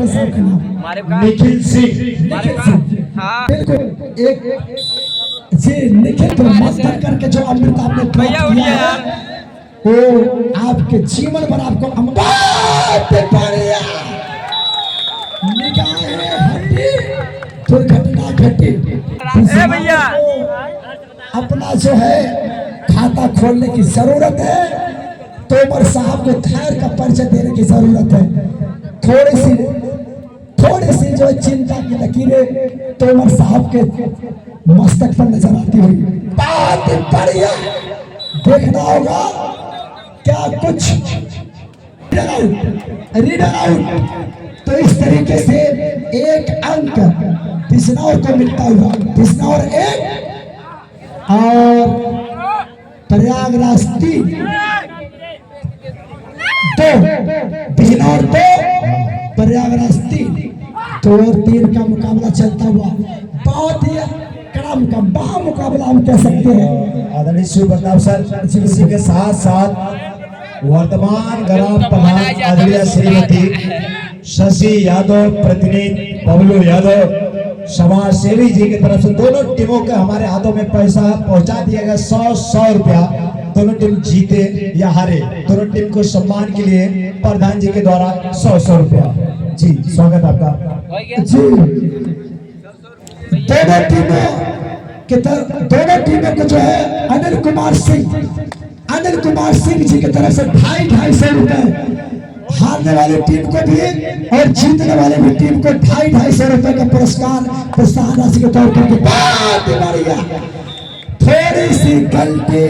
Captain साहब का नाम निखिल सिंह। हाँ बिल्कुल। एक जी निखिल को मंथन करके जो अमृत आपने प्राप्त किया है वो आपके जीवन भर आपको अमृत बढ़िया निगाहें हटी दुर्घटना घटी। भैया अपना जो है खाता खोलने की जरूरत है। तोमर साहब को धैर्य का परिचय देने की जरूरत है। थोड़ी सी जो चिंता की लकीरें तोमर साहब के मस्तक पर नजर आती हुई बात बढ़िया देखना होगा क्या कुछ रीडर आउट। तो इस तरीके से एक अंक बिजनौर को मिलता हुआ, बिजनौर 1 और प्रयागराज 3, 2 बिजनौर 2 प्रयागराज 3, 2 और 3 का मुकाबला चलता हुआ बहुत ही कड़ा मुकाबला, मुकाबला हम कह सकते हैं। आदरणीय शिव प्रताप सर, इसी के साथ साथ वर्तमान ग्राम प्रधान आदरणीय श्रीमती शशि यादव, प्रतिनिधि बबलू यादव, समाज सेवी जी की तरफ से दोनों टीमों के हमारे हाथों में पैसा पहुंचा दिया गया। 100 रुपया। दोनों टीम जीते या हारे, दोनों टीम को सम्मान के लिए प्रधान जी के द्वारा 100 रुपया। जी स्वागत आपका। जी दोनों टीमों को जो है अनिल कुमार सिंह जी की तरफ से 250 रुपए, हारने वाली टीम को भी और जीतने वाले भी टीम को 250 रुपए का पुरस्कार प्रोत्साहन राशि के तौर पर। थोड़ी सी गलती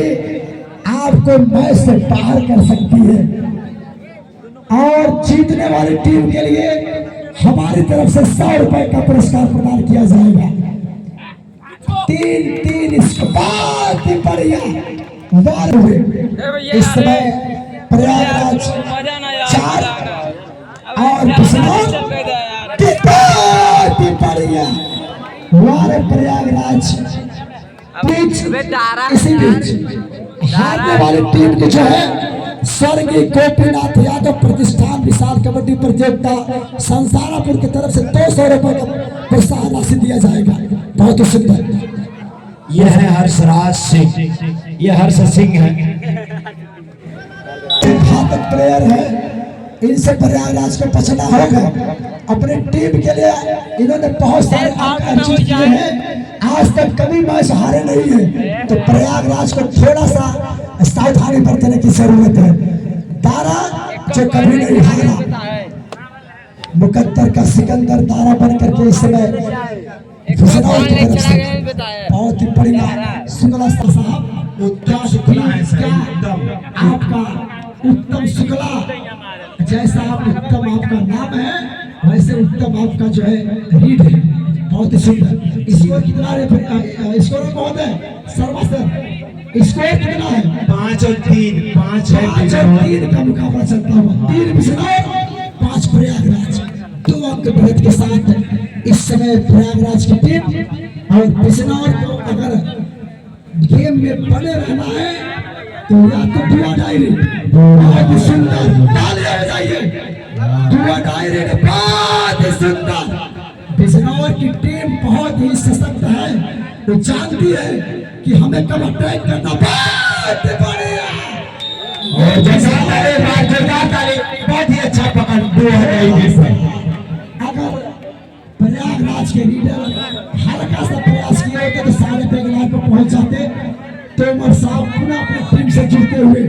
आपको मैच से बाहर कर सकती है और जीतने वाली टीम के लिए हमारी तरफ से 100 रुपए का पुरस्कार प्रदान किया जाएगा। 3 इसके बाद ही बढ़िया हुए। इस समय प्रयागराज 4 और बिजनौर बढ़िया हमारे प्रयागराज इसी बीच हारने वाली टीम की जो है स्वर्गीय गोपीनाथ यादव प्रतिष्ठान विशाल कबड्डी प्रतियोगिता संसारापुर की तरफ से 200 रुपए का प्रोत्साहन राशि दिया जाएगा। बहुत ही सुंदर। यह है हर्षराज सिंह, यह हर्ष सिंह है, घातक प्लेयर है। इनसे प्रयागराज को बचना होगा। अपनी टीम के लिए इन्होंने बहुत सारे अंक अर्जित किए हैं। आज तक कभी मैच हारे नहीं है, तो प्रयागराज को थोड़ा सा सावधानी बरतने की जरूरत है। दारा जो कभी नहीं हारा, मुकद्दर का सिकंदर दारा बन करके इस समय बिजनौर की तरफ से बहुत ही बढ़िया शुक्ला साहब आपका उत्तम शुक्ला, जैसा आप उत्तम आपका नाम है वैसे उत्तम आपका जो है रीड है। बहुत ही सुंदर। स्कोर कितना है? स्कोर बहुत है शर्मा सर, स्कोर कितना है? 5 और 3, 5 है 5 और 3 का मुकाबला चलता हुआ 3 बिजनौर 5 प्रयागराज, 2 अंक बढ़त के साथ इस समय प्रयागराज की टीम और बिजनौर को अगर गेम में बने रहना है तो या तो दुआ डायरी बहुत ही सुंदर तालियां बजाइए। दुआ डायरी ने बहुत ही सुंदर। बिजनौर की टीम बहुत ही सशक्त है, वो जानती है कि हमें कब अटैक करना। बहुत बढ़िया और जैसा बहुत ही अच्छा पकड़ दुआ डायरी से। अगर प्रयागराज के लीडर हल्का सा प्रयास किए होते तो सारे बेगला को पहुंच जाते। तोमर साहब पुनः अपनी टीम से जुड़ते हुए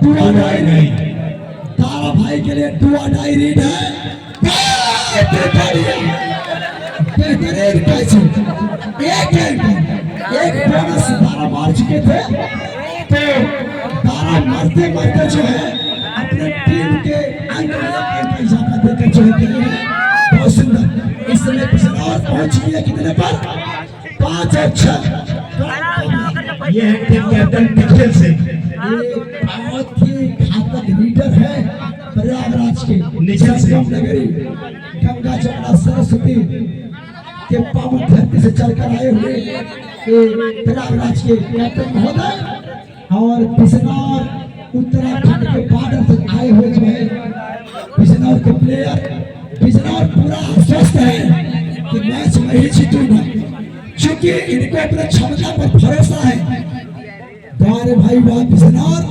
दुआ डायरी तारा भाई के लिए दुआ डायरी है। बेहतरीन कैच, एक बोनस तारा मार चुके थे, तो तारा मारते मारते जो है अपने टीम के अंक में इजाफा देकर जो है बहुत सुंदर। इस समय बिजनौर पहुंच गई है कितने पर? 5 और 6। ये है टीम कैप्टन निखिल सिंह, बहुत ही घातक लीडर है प्रयागराज के निखिल सिंह। नगरी गंगा जमुना सरस्वती के पावन धरती से चलकर आए हुए प्रयागराज के कैप्टन महोदय और बिजनौर उत्तराखंड के बॉर्डर से आए हुए जो है बिजनौर के प्लेयर बिजनौर पूरा आश्वस्त है कि मैच मैं ही जीतूंगा, क्योंकि इनको अपने क्षमता पर भरोसा है। बारे भाई वाह बिजनौर,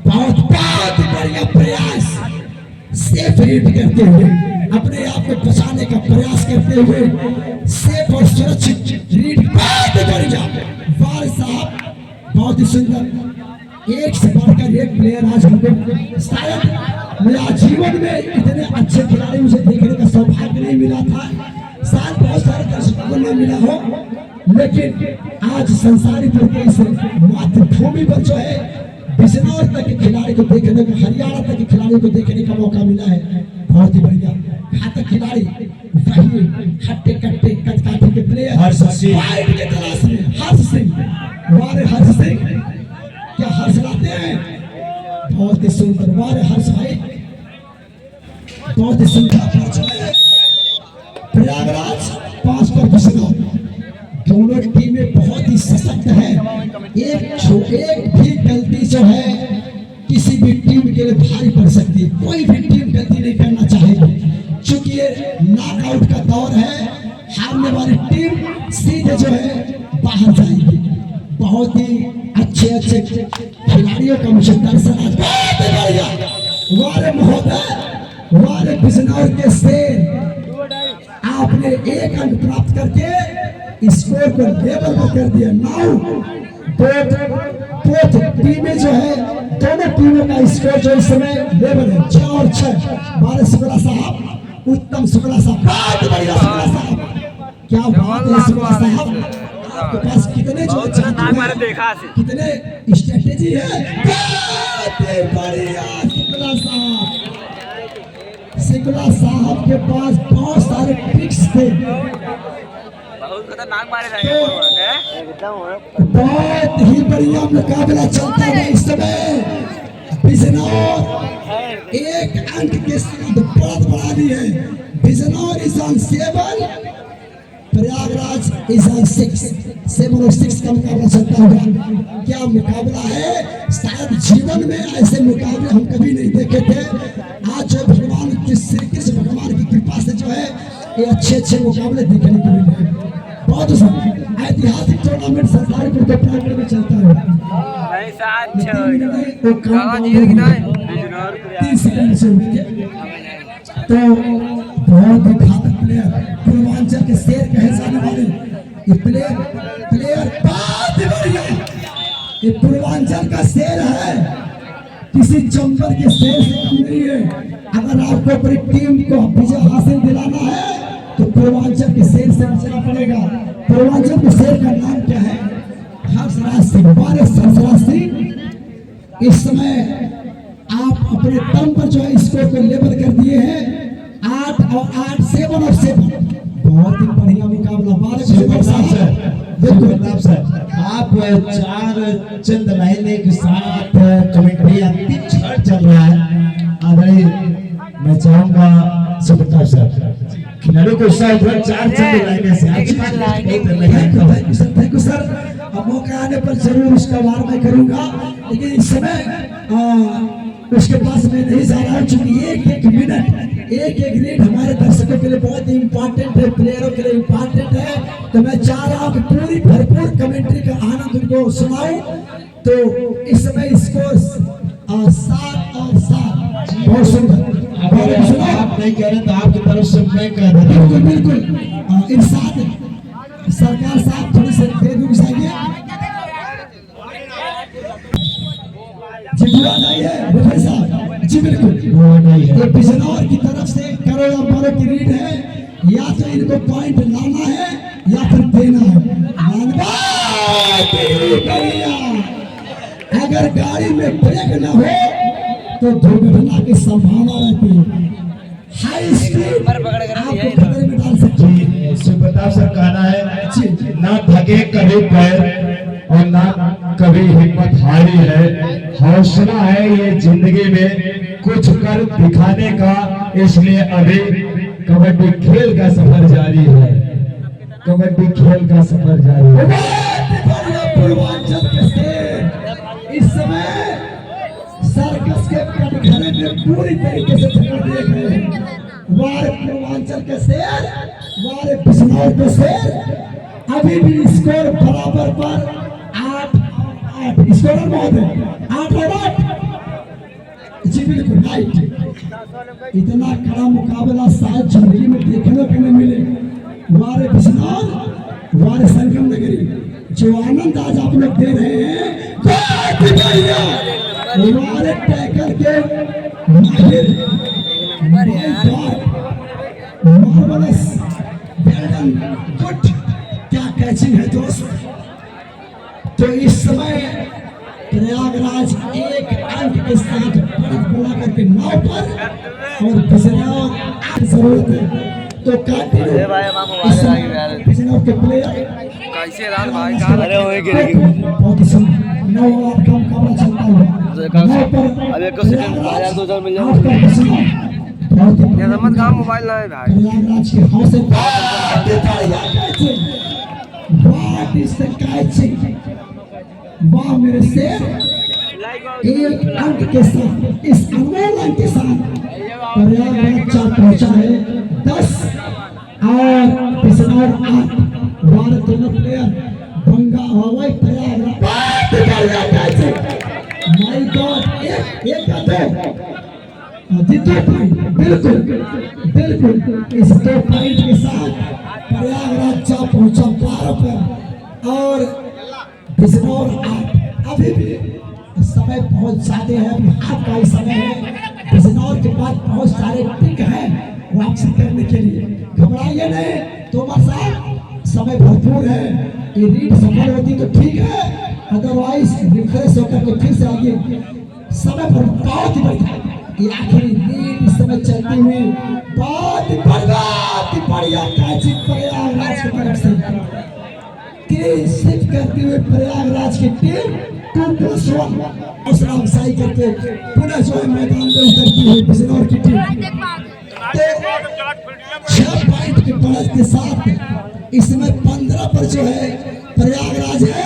बहुत बहुत बढ़िया प्रयास, सेफ रीड करते हुए अपने आप को बचाने का प्रयास करते हुए सेफ और सुरक्षित रीड, बहुत बढ़िया वार साहब, बहुत ही सुंदर। एक से बढ़कर एक प्लेयर आज हमको, शायद मेरा जीवन में इतने अच्छे खिलाड़ी मुझे देखने का सौभाग्य नहीं मिला था, शायद बहुत सारे दर्शकों को नहीं मिला हो, लेकिन आज संसारीपुर के इस मातृभूमि पर जो है बिजनौर तक के खिलाड़ी को देखने का, हरियाणा तक के खिलाड़ी को देखने का मौका मिला है। बहुत ही बढ़िया घातक खिलाड़ी, वही हट्टे कट्टे कचकाठी के प्लेयर हर्ष सिंह, फाइट के तलाश में हर्ष सिंह, वारे हर्ष सिंह, क्या हर्ष लाते हैं, बहुत ही सुंदर वारे हर्ष भाई, बहुत ही सुंदर। प्रयागराज 5 पर बिजनौर, दोनों टीमें बहुत ही सशक्त है। एक भी गलती जो है किसी भी टीम के लिए भारी पड़ सकती है, कोई भी टीम गलती नहीं करना चाहेगी, क्योंकि ये नॉकआउट का दौर है, हारने वाली टीम सीधे जो है बाहर जाएगी। बहुत ही अच्छे अच्छे खिलाड़ियों का मुझे दर्शन आज, बहुत ही बढ़िया वारे महोदय, वारे बिजनौर के शेर, आपने एक अंक प्राप्त करके स्कोर को लेवल पर कर दिया। नाउ बोथ टीमें जो है, दोनों टीमों का स्कोर जो इस समय लेवल है 6 और 6। बारे शुक्ला साहब, उत्तम शुक्ला साहब, बहुत बढ़िया शुक्ला साहब, क्या बात है शुक्ला साहब, आपके पास कितने जो कितने स्ट्रेटेजी है, बहुत बढ़िया शुक्ला साहब, शुक्ला साहब के पास बहुत सारे ट्रिक्स थे, बहुत ही बढ़िया मुकाबला चलता है इस समय। बिजनौर एक अंक के साथ बढ़त बढ़ा दी है, Bijnor is on 7, Prayagraj is on 6, 7 और 6 का मुकाबला चलता हुआ। क्या मुकाबला है, शायद जीवन में ऐसे मुकाबले हम कभी नहीं देखे थे। आज जो भगवान श्री कृष्ण भगवान की कृपा से जो है ये अच्छे मुकाबले देखने को मिले हैं। बहुत ऐतिहासिक टूर्नामेंट संसारीपुर के प्रांगण में चलता है। 3 सेकंड से तो बहुत ही घातक प्लेयर, पूर्वांचल के शेर कहे जाने वाले ये प्लेयर बहुत बढ़िया, ये पूर्वांचल का शेर है, किसी चंबल के शेर से कम नहीं है। अगर आपको अपनी टीम को विजय हासिल दिलाना है तो पूर्वांचल के शेर से बचना पड़ेगा। पूर्वांचल के शेर का नाम क्या है, हर्षराज सिंह, बारे हर्षराज सिंह। इस समय आप अपने दम पर जो है स्कोर को लेवल कर दिए हैं 8 और 8, 7 और 7, बहुत ही बढ़िया मुकाबला। बिल्कुल सर, आप 4 चंद लाइने के साथ कमेंट्री अंतिम क्षण चल रहा है। आदरणीय मैं चाहूंगा सुप्रताप सर खिलाड़ियों को शायद 4 चंद लाइने से थैंक यू सर, अब मौका आने पर जरूर उसका वार मैं करूंगा, लेकिन इस समय उसके पास मैं नहीं जा रहा हूँ, क्योंकि एक मिनट एक रीड हमारे दर्शकों के लिए बहुत ही इम्पोर्टेंट है, प्लेयरों के लिए इम्पोर्टेंट है। तो मैं चाह रहा हूँ कि पूरी भरपूर कमेंट्री का आनंद उनको सुनाऊं। तो इस समय स्कोर 7 और 7, बहुत सुंदर। आप नहीं कह रहे तो आपकी तरफ से मैं कह रहा हूँ। बिल्कुल इरशाद सरकार साहब थोड़ी सी देर रुक जाइए, जी बिल्कुल। ये बिजनौर की तरफ से करोड़ों बारों की रीड है, या तो इनको पॉइंट लाना है या फिर देना है। अगर गाड़ी में ब्रेक न हो तो दुर्घटना की संभावना रहती है। हाई स्पीड आपको खतरे में डाल सकती है। सुप्रताप सर कहना है ना थके कभी पैर और ना कभी हिम्मत हारी है, हौसला है ये जिंदगी में कुछ कर दिखाने का, इसलिए अभी कबड्डी खेल का सफर जारी है, कबड्डी खेल का सफर जारी है। पूर्वांचल के शेर इस समय सर्कस के कटघरे में पूरी तरीके से देख रहे हैं। वारे पूर्वांचल के शेर, वारे बिजनौर के शेर। अभी भी स्कोर बराबर पर 8-8 स्कोर महोदय 8-8। जी बिल्कुल राइट। इतना कड़ा मुकाबला शायद जिंदगी में देखने को नहीं मिले। वारे बिजनौर, वारे संगम नगरी, जो आनंद आज आप लोग दे रहे हैं, हमारे टैकल के माहिर मार्वलस वेल गुड, क्या कैचिंग है दोस्त। तो इस समय प्रयागराज एक अंक के साथ बुला करके 9 पर और बिजनौर जरूरत है तो बिजनौर के प्लेयर कैसे रात भाई कहां अरे होए गिरेगी बहुत ही नौ और कम कमरा चलता हुआ अब एक सेकंड 1200 मिल जाए ये समझ काम मोबाइल ना है भाई प्रयागराज के हौसले देता है। व्हाट इज द कैचिंग, वाह मेरे शेर। एक अंक के साथ, इस अनमोल अंक के साथ प्रयागराज पहुंचा है 10 और बिजनौर 8। भारत दोनों प्लेयर बंगा हवाई प्रयागराज माय गॉड एक दो पॉइंट बिल्कुल बिल्कुल। इस 2 पॉइंट के साथ प्रयागराज पहुंचा 12 पर और बिजनौर 8। अभी भी समय बहुत ज्यादा है, अभी हाथ का ही समय है। बिजनौर के पास बहुत सारे टिक हैं वापसी करने के लिए, घबराइए नहीं तोमर साहब, समय भरपूर है। ये रीड सफल होती तो ठीक है, अदरवाइज रिफ्रेश होकर के फिर से आगे समय पर बहुत ही बढ़िया। ये आखिरी रीड इस समय चलती हुई बहुत ही बढ़िया कैचिंग प्रयागराज की तरफ से क्लीन स्वीप करती हुई प्रयागराज की टीम 2+1 हौसला अफजाई करके पुनः जो है मैदान में उतरती हुई बिजनौर की टीम 6 पॉइंट के बढ़त के साथ इस समय 15 पर जो है प्रयागराज है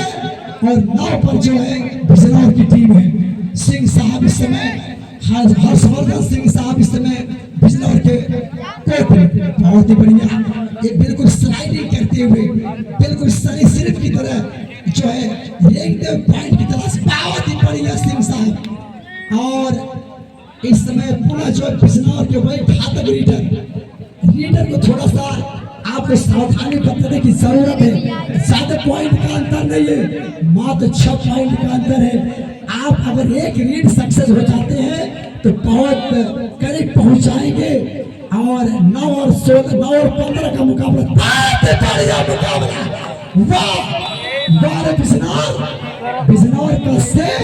और 9 पर जो है बिजनौर की टीम है। सिंह साहब इस समय हर्षवर्धन सिंह साहब इस समय बिजनौर के कोच बहुत ही बढ़िया, ये बिल्कुल स्लाइडिंग करते हुए बिल्कुल सही सिर्फ की तरह जो है रेंग पॉइंट की तरह बहुत ही बढ़िया सिंह साहब। और इस समय पुनः जो है बिजनौर के वही घातक रीडर को थोड़ा सा आपको सावधानी बरतने की जरूरत है। ज्यादा पॉइंट का अंतर नहीं है, मात्र 6 पॉइंट का अंतर है। आप अगर एक रीड सक्सेस हो जाते हैं तो बहुत करीब पहुंच जाएंगे। और 9 और 16, 9 और 15 का मुकाबला, वाह बिजनौर का शेर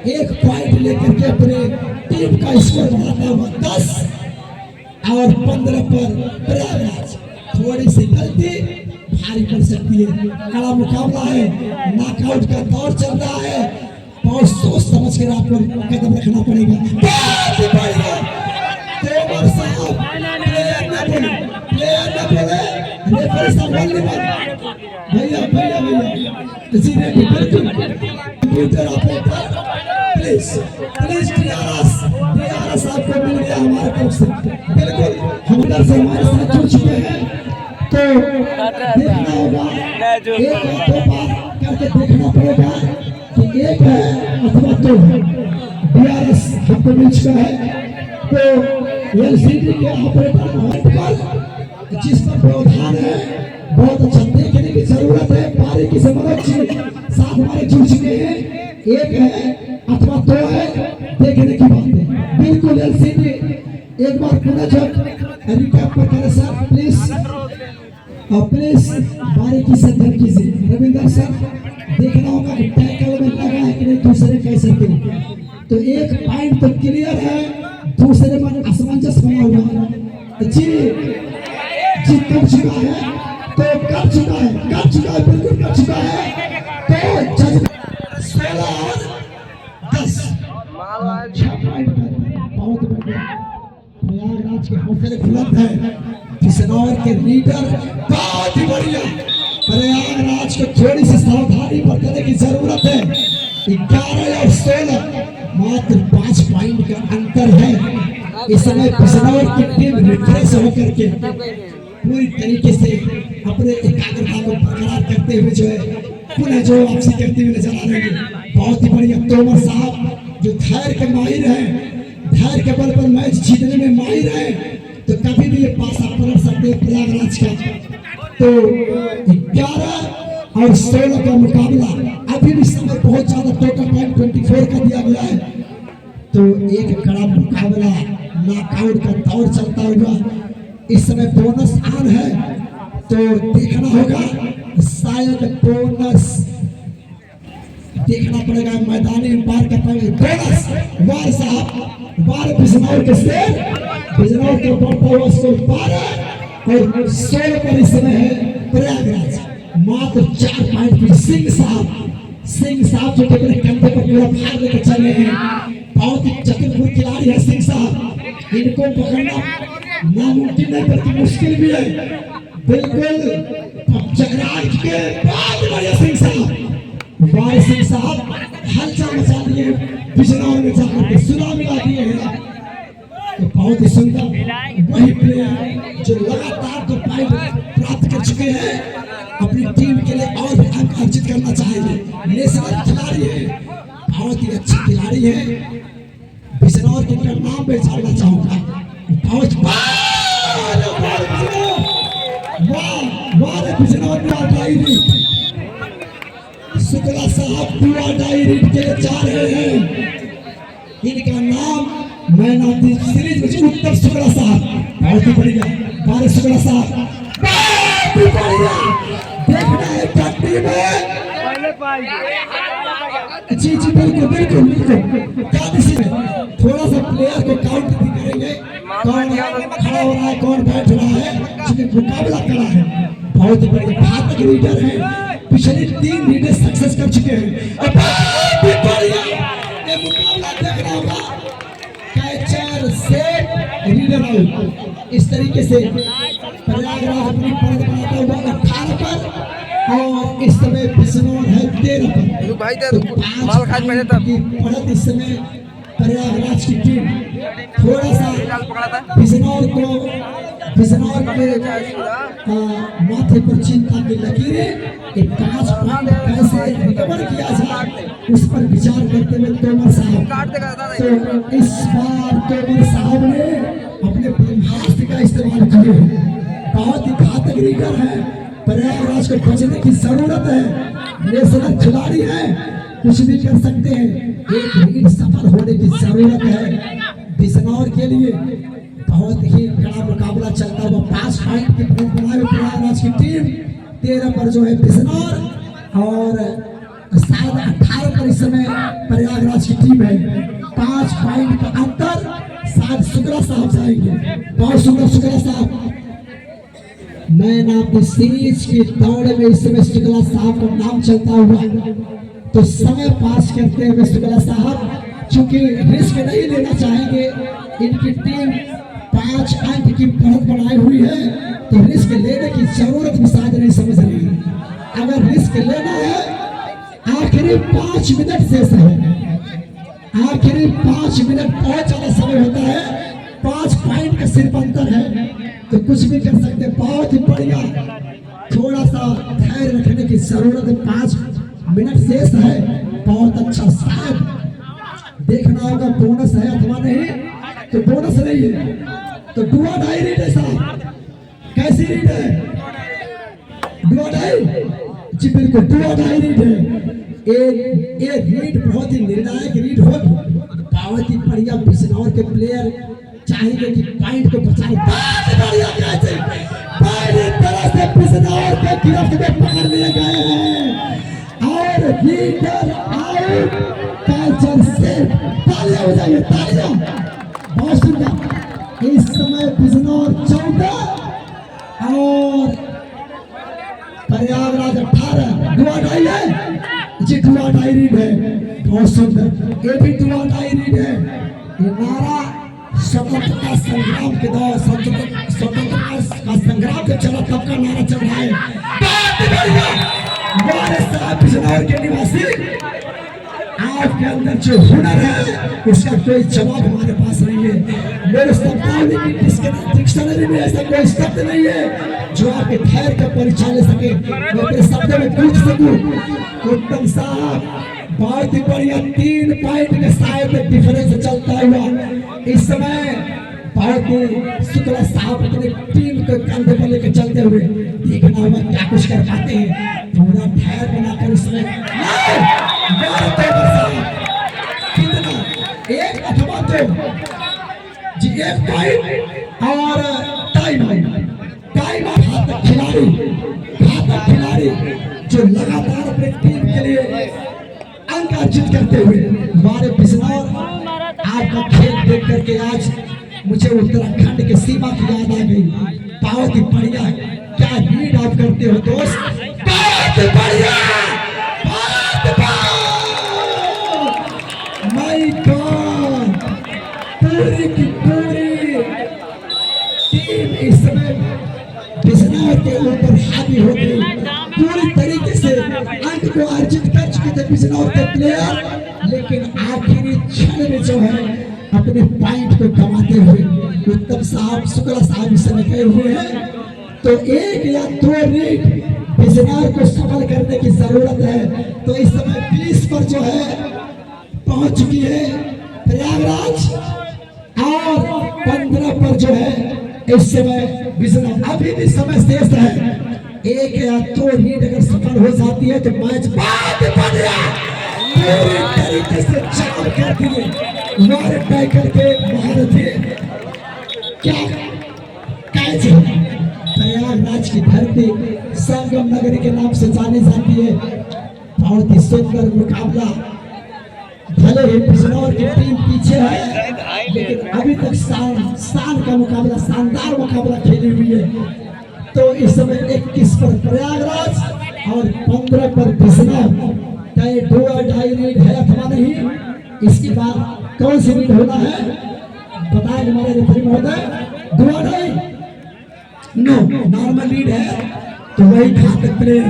1 पॉइंट लेकर के अपने टीम का स्कोर बढ़ाता हुआ 10 और 15 पर प्रयागराज। थोड़ी सी गलती भारी पड़ सकती है, कड़ा मुकाबला है, नॉकआउट का दौर चल रहा है, बहुत सोच समझ कर आपको कदम रखना पड़ेगा। कंप्यूटर ऑपरेटर प्लीज टीआरएस आपको मिल गया हमारे तरफ से, बिल्कुल हम इधर से हमारे साथ जुड़ चुके हैं। तो देखना होगा, एक या 2 बार करके देखना पड़ेगा कि 1 है अथवा 2 है। डीआरएस हमको मिल चुका है, तो एलसीडी के ऑपरेटर पर जिस पर प्रावधान है बहुत अच्छा देखने की जरूरत है। बारीकी से मनोज जी साथ हमारे जुड़ चुके हैं, 1 है अथवा 2 है, देखने की बात है। बिल्कुल एलसीडी एक बार पुनः जब रिकैप पर करें सर प्लीज, और प्लीज बारीकी से ध्यान कीजिए। रविंदर सर देखना होगा कि टैकल में लगा है कि नहीं, दूसरे कैसे थे। तो 1 पॉइंट तो क्लियर है, दूसरे में असमंजस बना हुआ है। जी कर चुका है, तो कर चुका है बिल्कुल कर चुका है। तो जज 16 और 10 बहुत बढ़िया प्रयागराज के हौसले बुलंद है। बिजनौर के लीडर बहुत ही बढ़िया, प्रयागराज को थोड़ी सी सावधानी बरतने की जरूरत है। 11 और 16 मात्र 5 पॉइंट का अंतर है। इस समय बिजनौर की टीम रिफ्रेश होकर के पूरी तरीके से अपने एकाग्रता को बरकरार करते हुए जो है पुनः जो वापसी करते हुए नजर आ रहे हैं। बहुत ही बढ़िया तोमर साहब जो धैर्य के माहिर हैं, धैर्य के बल पर मैच जीतने में माहिर है, तो कभी भी ये पासा पलट सकते हैं प्रयागराज का। तो 11 और 16 का मुकाबला अभी भी समय बहुत ज्यादा, टोटल टाइम 24 का दिया गया है। तो एक कड़ा मुकाबला नॉकआउट का दौर चलता हुआ इस समय बोनस ऑन है, तो देखना होगा शायद बोनस देखना पड़ेगा मैदानी अंपायर का बोनस वार साहब वार बिजनौर के शेर बिजनौर के बढ़ता हुआ स्कोर 12 और 16 पर इस समय है प्रयागराज मात्र 4 पॉइंट पे। सिंह साहब जो अपने कंधे पर पूरा भार लेकर चले हैं, बहुत ही चतुर खिलाड़ी है सिंह साहब, इनको पकड़ना नामुमकिन नहीं बल्कि मुश्किल भी है बिल्कुल। जगराज के बाद बढ़िया सिंह साहब हलचल मचा दिए, बिजनौर में जाकर के सुना मिला दिए हैं। तो बहुत ही सुंदर वही प्लेयर जो लगातार तो पॉइंट प्राप्त कर चुके हैं, अपनी टीम के लिए और भी अंक अर्जित करना चाहेंगे। नेशनल खिलाड़ी है, बहुत ही अच्छे खिलाड़ी है। बिजनौर के नाम पे जानना चाहूंगा, बहुत बिजनौर में डायरी शुक्ला साहब पूरा डायरी के जा रहे हैं। इनका नाम मैन ऑफ द सीरीज में उत्तम शुक्ला साहब, बहुत ही बढ़िया बारिश शुक्ला साहब, देखना है पट्टी में। जी बिल्कुल थोड़ा सा प्लेयर को काउंट भी करेंगे, कौन खड़ा हो रहा है कौन बैठ रहा है, क्योंकि मुकाबला करा है। बहुत ही बढ़िया घातक लीडर है, पिछले 3 लीडर सक्सेस कर चुके हैं। और बहुत ही बढ़िया ये मुकाबला देखना होगा, कैचर से लीडर आउट। इस तरीके से प्रयागराज अपनी पलट बनाता हुआ 18 पर और इस समय बिजनौर है 13 पर। भाई तो माल खाद पहले तब बढ़त इस समय प्रयागराज की टीम थोड़ा सा बिजनौर के माथे पर चिंता की लकीरें 5 पॉइंट कैसे रिकवर किया जाए उस पर विचार करते हुए तोमर साहब, तो इस बार तोमर साहब ने अपने ब्रह्मास्त्र का इस्तेमाल किए। बहुत ही घातक लीडर है, प्रयागराज को बचने की जरूरत है, नेशनल खिलाड़ी है, कुछ भी कर सकते हैं। एक लीड सफल होने की जरूरत है बिजनौर के लिए। बहुत ही कड़ा मुकाबला चलता हुआ 5 पॉइंट की पॉइंट बनाए प्रयागराज की टीम, 13 पर जो है बिजनौर और शायद 18 पर इस समय प्रयागराज की टीम है। 5 पॉइंट का अंतर, शायद शुक्ला साहब जाएंगे। बहुत सुंदर शुक्ला साहब, मैन ऑफ द सीरीज की दौड़ में इस समय शुक्ला साहब का नाम चलता हुआ, तो समय पास करते हुए शुक्ला साहब चूंकि रिस्क नहीं लेना चाहेंगे, इनकी टीम 5 अंक की बढ़त बनाई हुई है, तो रिस्क लेने की जरूरत भी शायद नहीं समझ रही है। अगर रिस्क लेना है, आखिरी 5 मिनट शेष है, आखिरी 5 मिनट बहुत ज्यादा समय होता है, 5 पॉइंट का सिर्फ अंतर है, तो कुछ भी कर सकते हैं। बहुत ही बढ़िया, थोड़ा सा धैर्य रखने की जरूरत है, 5 मिनट शेष है। बहुत अच्छा, शायद देखना होगा बोनस है अथवा नहीं, तो बोनस नहीं है तो डुआ डाई रीड है साहब, कैसी रीड है? डुआ डाई, जी बिल्कुल डुआ डाई रीड है। ये रीड बहुत ही निर्णायक रीड होगी। बहुत ही बढ़िया बिजनौर के प्लेयर चाहेंगे कि पॉइंट को बचाए, बढ़िया कैसे पहली तरह से बिजनौर के गिरफ्त में पकड़ लिए गए हैं और लीडर आउट, कैचर से तालियां हो जाएंगे, तालियां। बहुत सुंदर, इस समय बिजनौर 14 और प्रयागराज 18। दुआ डाई है जी, दुआ डाई रीड है, बहुत सुंदर, ये भी दुआ डाई रीड है। ये नारा स्वतंत्रता संग्राम के दौर, स्वतंत्रता का संग्राम जब चला तब का नारा चल रहा है। बहुत बढ़िया, हमारे साथ बिजनौर के निवासी आपके अंदर जो हुनर है उसका कोई जवाब हमारे पास नहीं है। मेरे शब्दावली की डिक्शनरी में ऐसा कोई शब्द नहीं है जो आपके धैर्य का परिचय ले सके। मैं अपने शब्द में पूछ सकूं, उत्तम साहब बहुत ही बढ़िया 3 पॉइंट के शायद डिफरेंस चलता हुआ इस समय बहुत ही शुक्ला साहब अपने टीम को कंधे पर लेकर चलते हुए देखना होगा क्या कुछ कर पाते हैं। पूरा धैर्य बनाकर इस समय कितना 1 अथवा 2 जी 1 पॉइंट और टाइम घातक खिलाड़ी जो लगातार अपने टीम के लिए अंक अर्जित करते हुए हमारे बिजनौर आपका खेल देख करके आज मुझे उत्तराखंड के सीमा की याद आ गई। बहुत ही बढ़िया, क्या लीड आप करते हो दोस्त, बहुत बढ़िया, माय गॉड, पूरी की पूरी टीम इस समय बिजनौर के ऊपर हावी हो गई। पूरी तरीके से अंक को अर्जित कर चुके थे बिजनौर के प्लेयर, लेकिन आखिरी क्षण में जो है अपने पॉइंट को गंवाते हुए उत्तम साहब शुक्ला साहब इस समय गए हुए हैं। तो 1 या 2 रीड बिजनौर को सफल करने की जरूरत है। तो इस समय 20 पर जो है पहुंच चुकी है प्रयागराज और 15 पर जो है इस समय बिजनौर। अभी भी समय शेष है, 1 या 2 रीड अगर सफल हो जाती है तो मैच बहुत बढ़िया पूरी तरीके से चाल कर दिए हमारे टाइगर के महारथी। क्या कैच है, प्रयागराज की धरती संगम नगरी के नाम से जानी जाती है। बहुत ही सुंदर मुकाबला, भले ही बिजनौर की टीम पीछे है लेकिन अभी तक शान का मुकाबला, शानदार मुकाबला खेली हुई है। तो इस समय 21 पर प्रयागराज और 15 पर बिजनौर। चाहे 2 और 2.5 रीड है अथवा नहीं, इसके बाद कौन सी रीड होना है बताएं हमारे रेफरी महोदय। 2 और 2.5 नो नॉर्मल रीड है तो वही घातक प्लेयर,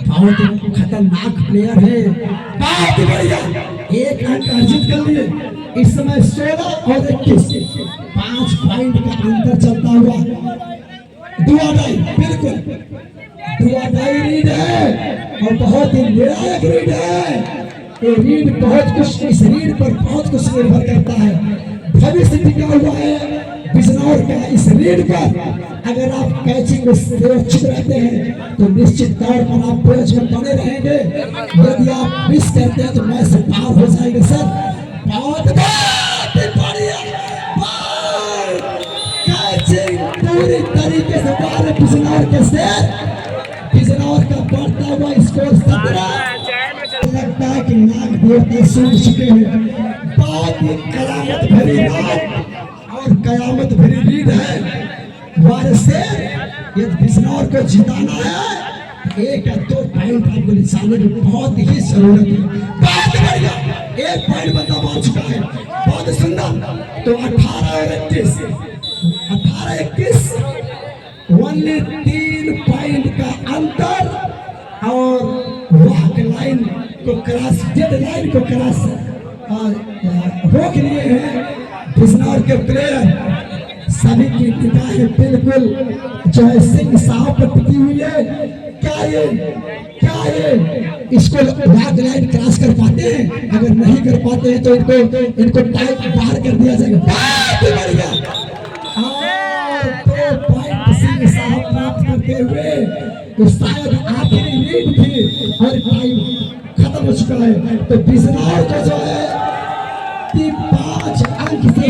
बहुत ही खतरनाक प्लेयर है। बहुत बढ़िया, 1 अंक अर्जित कर लिए। इस समय 16 और 21 5 पॉइंट का अंतर चलता हुआ 2 और 2.5 बिल्कुल 2 और 2.5 रीड है और बहुत ही निर्णायक रीड है। ये रीड बहुत कुछ, इस रीड पर बहुत कुछ निर्भर करता है। भविष्य टिका हुआ है बिजनौर का इस रीड पर। अगर आप कैचिंग में सुरक्षित रहते हैं तो निश्चित तौर पर आप पेज में बने रहेंगे। यदि आप मिस करते हैं तो मैच से बाहर हो जाएंगे। सर बहुत बढ़िया कैचिंग पूरी तरीके से बाहर बिजनौर के शेर। बिजनौर का बढ़ता हुआ स्कोर 17। लगता है कि नाग देवता सुन चुके हैं। बहुत ही कयामत भरी रात और कयामत भरी रीड है हमारे से। यदि बिजनौर को जिताना है 1 या 2 पॉइंट आपको निशाने की बहुत ही जरूरत है। बहुत बढ़िया, 1 पॉइंट बंदा पहुंच चुका है, बहुत सुंदर। तो 18 और 21 ओनली 3 पॉइंट का अंतर और वॉक लाइन को क्रॉस, डेड लाइन को क्रॉस रोक लिए हैं बिजनौर के प्लेयर। सभी की निगाहें बिल्कुल जो है सिंह साहब पर टिकी हुई है। क्या ये इसको वॉक लाइन क्रॉस कर पाते हैं? अगर नहीं कर पाते हैं तो इनको टाइप बाहर कर दिया जाएगा। बहुत बढ़िया, और 2 पॉइंट सिंह साहब प्राप्त करते हुए तो शायद आखिरी लीड थी और टाइम खत्म हो चुका है। तो बिजनौर को जो है 5 अंक से